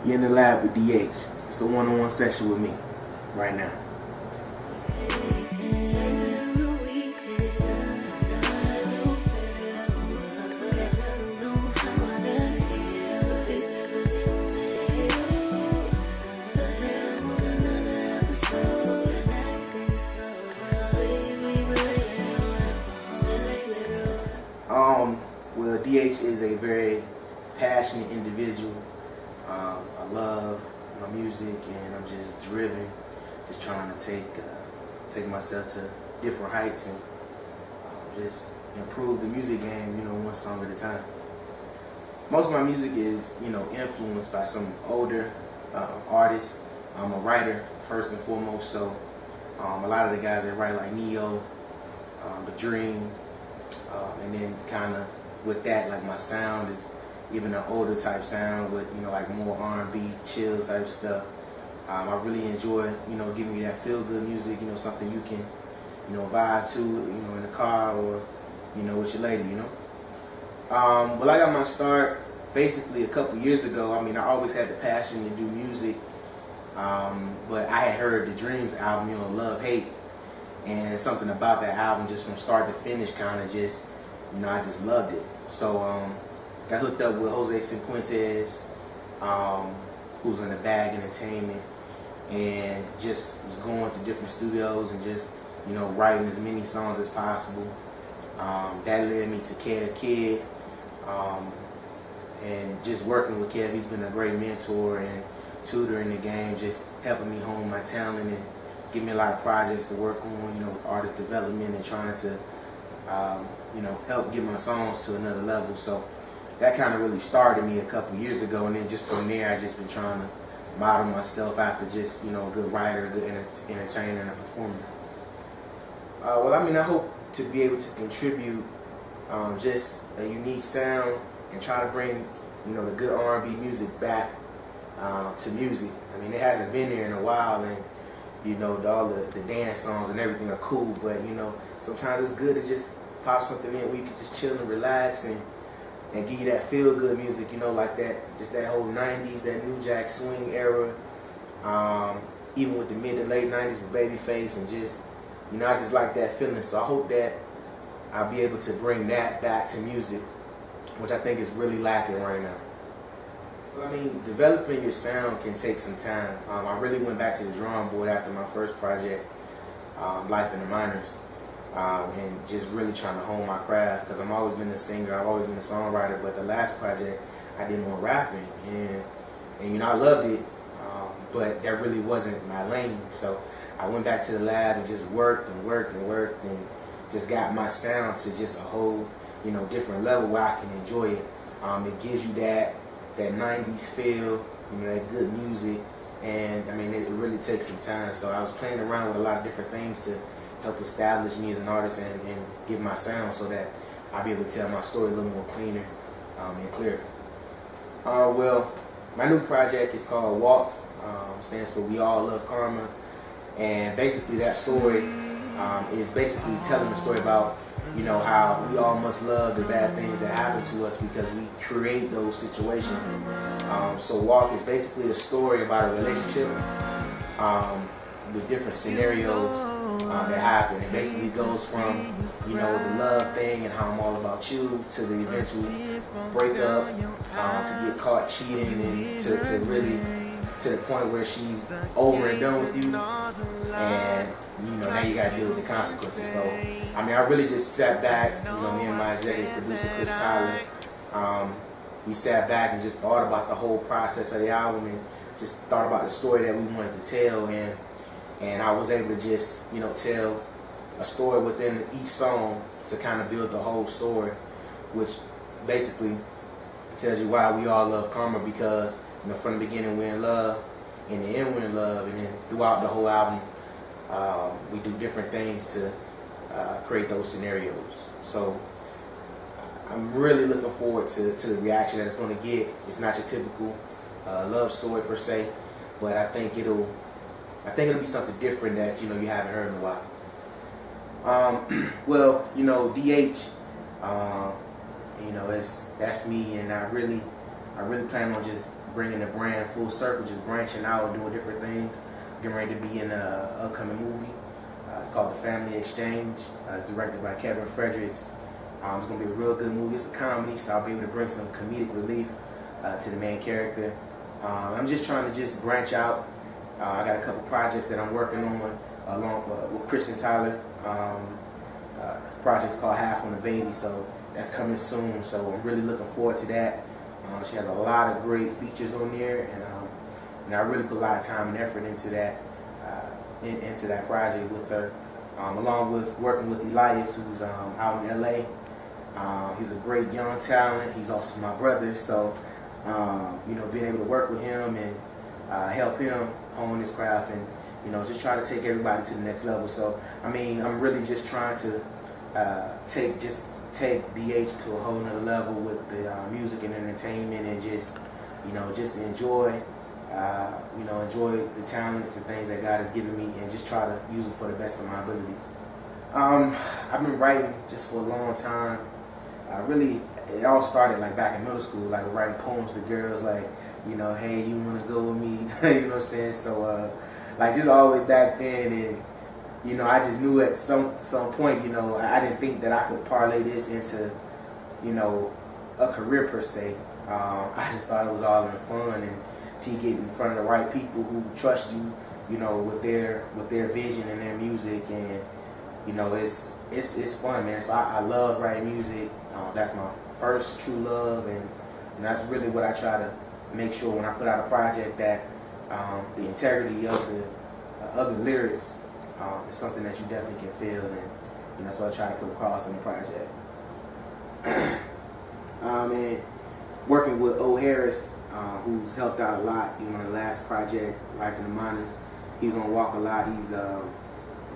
You're in the lab with DH. It's a one-on-one session with me right now. Well, DH is a very passionate individual. I love my music, and I'm just driven, just trying to take myself to different heights and just improve the music game, one song at a time. Most of my music is, influenced by some older artists. I'm a writer first and foremost, so a lot of the guys that write like Neo, The Dream, and then kind of with that, like my sound is even an older type sound with like more R&B, chill type stuff. I really enjoy giving you that feel good music, something you can vibe to, in the car or with your lady, Well, I got my start basically a couple years ago. I always had the passion to do music, but I had heard the Dreams album, Love Hate, and something about that album just from start to finish kind of just I just loved it. So got hooked up with Jose Cinquentes, who's in the Bag Entertainment, and just was going to different studios and just writing as many songs as possible. That led me to Kev Kid, and just working with Kev. He's been a great mentor and tutor in the game, just helping me hone my talent and give me a lot of projects to work on, with artist development and trying to help get my songs to another level. So that kind of really started me a couple years ago, and then just from there I just been trying to model myself after just a good writer, a good entertainer, and a performer. Well, I hope to be able to contribute just a unique sound and try to bring the good R&B music back to music. It hasn't been there in a while, and all the dance songs and everything are cool, but sometimes it's good to just pop something in where you can just chill and relax and give you that feel good music, like that, just that whole 90s, that New Jack Swing era, even with the mid to late 90s with Babyface, and just, I just like that feeling. So I hope that I'll be able to bring that back to music, which I think is really lacking right now. Well, developing your sound can take some time. I really went back to the drawing board after my first project, Life in the Minors, and just really trying to hone my craft, because I've always been a singer, I've always been a songwriter, but the last project I did more rapping, and I loved it, but that really wasn't my lane. So I went back to the lab and just worked and just got my sound to just a whole different level where I can enjoy it. It gives you that 90s feel, that good music, and it really takes some time. So I was playing around with a lot of different things to help establish me as an artist and give my sound so that I'll be able to tell my story a little more cleaner and clearer. Well, my new project is called Walk, stands for We All Love Karma, and basically that story is basically telling the story about how we all must love the bad things that happen to us because we create those situations. So Walk is basically a story about a relationship with different scenarios that happen. It basically goes from the love thing and how I'm all about you to the eventual breakup, to get caught cheating, and to really to the point where she's over and done with you, and now you gotta deal with the consequences. So I really just sat back, me and my executive producer Chris Tyler, we sat back and just thought about the whole process of the album and just thought about the story that we wanted to tell, and I was able to just tell a story within each song to kind of build the whole story, which basically tells you why we all love karma, because from the beginning we're in love, in the end we're in love, and then throughout the whole album we do different things to create those scenarios. So I'm really looking forward to the reaction that it's going to get. It's not your typical love story per se, but I think it'll be something different that you haven't heard in a while. Well, DH, that's me, and I really I really plan on just bringing the brand full circle, just branching out and doing different things. Getting ready to be in an upcoming movie. It's called The Family Exchange. It's directed by Kevin Fredericks. It's going to be a real good movie. It's a comedy, so I'll be able to bring some comedic relief to the main character. I'm just trying to just branch out. I got a couple projects that I'm working on along with Christian Tyler. Project's called Half on the Baby, so that's coming soon. So I'm really looking forward to that. She has a lot of great features on there, and I really put a lot of time and effort into that project with her, along with working with Elias, who's out in LA. He's a great young talent. He's also my brother, so being able to work with him and help him hone his craft, and just try to take everybody to the next level. So I mean, I'm really just trying to take DH to a whole nother level with the music and entertainment, and just enjoy enjoy the talents and things that God has given me, and just try to use them for the best of my ability. I've been writing just for a long time. Really, it all started like back in middle school, like writing poems to girls, like, hey, you want to go with me? You know what I'm saying? So, like, just all the way back then, and I just knew at some point, I didn't think that I could parlay this into, a career per se. I just thought it was all in fun, and to get in front of the right people who trust you, with their vision and their music, and it's fun, man. So I love writing music. That's my first true love, and that's really what I try to make sure when I put out a project, that the integrity of the lyrics is something that you definitely can feel, and that's what I try to put across in the project. And working with O. Harris, who's helped out a lot, in the last project, Life in the Minors. He's on Walk a Lot. He's a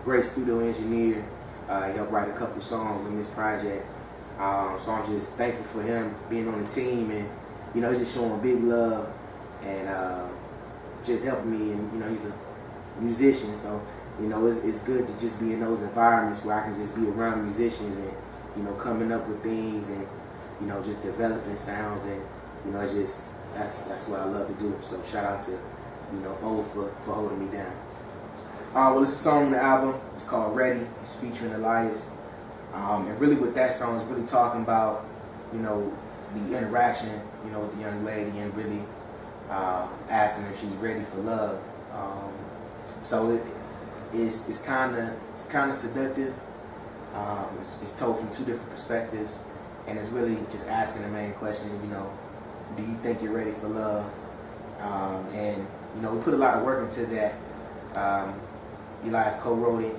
great studio engineer. He helped write a couple songs on this project. So I'm just thankful for him being on the team, and he's just showing big love and just helping me. And he's a musician, so it's good to just be in those environments where I can just be around musicians and coming up with things, and just developing sounds, and it's just that's what I love to do. So shout out to O for holding me down. Well, it's a song on the album. It's called Ready. It's featuring Elias. And really with that song, it's really talking about, the interaction, with the young lady, and really asking if she's ready for love. So it's kind of seductive. It's told from two different perspectives, and it's really just asking the main question, do you think you're ready for love? And we put a lot of work into that. Elias co-wrote it,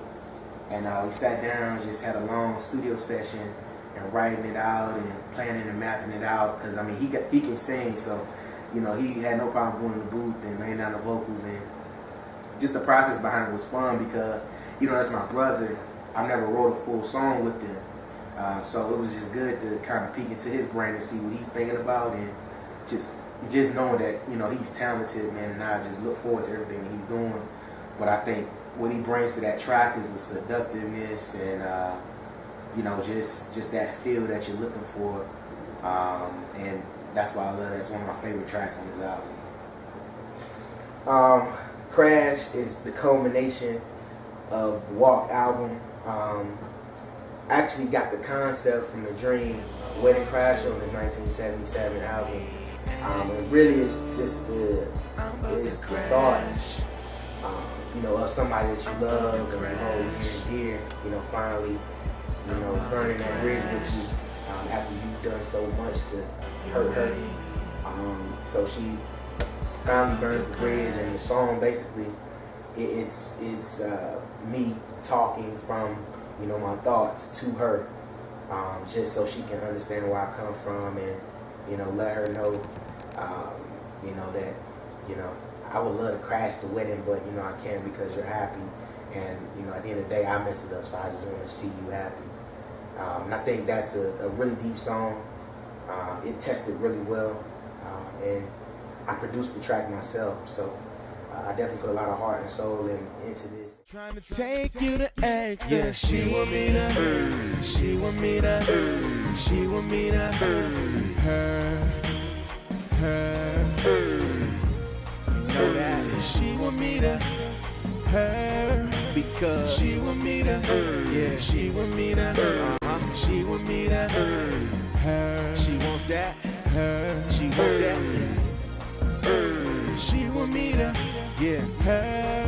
and we sat down, just had a long studio session, and writing it out and planning and mapping it out. Because I mean, he can sing, so he had no problem going in the booth and laying down the vocals, and just the process behind it was fun because that's my brother. I never wrote a full song with him, so it was just good to kind of peek into his brain and see what he's thinking about, and just knowing that he's talented, man, and I just look forward to everything that he's doing. But I think what he brings to that track is a seductiveness, and just that feel that you're looking for, and that's why I love it. It's one of my favorite tracks on this album. Crash is the culmination of the Walk album. I actually got the concept from the Dream Wedding Crash on the 1977 album. It really is just the thought, of somebody that you love and you hold near and dear, finally, burning that bridge with you after you've done so much to hurt her. So she finally burns the bridge, and the song basically, it's me talking from, my thoughts to her, just so she can understand where I come from, and, let her know, that, I would love to crash the wedding, but, I can't because you're happy. And, at the end of the day, I messed it up, so I just want to see you happy. And I think that's a really deep song. It tested really well. And I produced the track myself, so I definitely put a lot of heart and soul into this. Trying to take you to ecstasy. Yeah, she want me to, she want me to, she want me to hurt her. her. You know that she want me to her, because she want me to her. Yeah, she want me to her. She want me to her. She want that her. She want that. She want me to, yeah, her.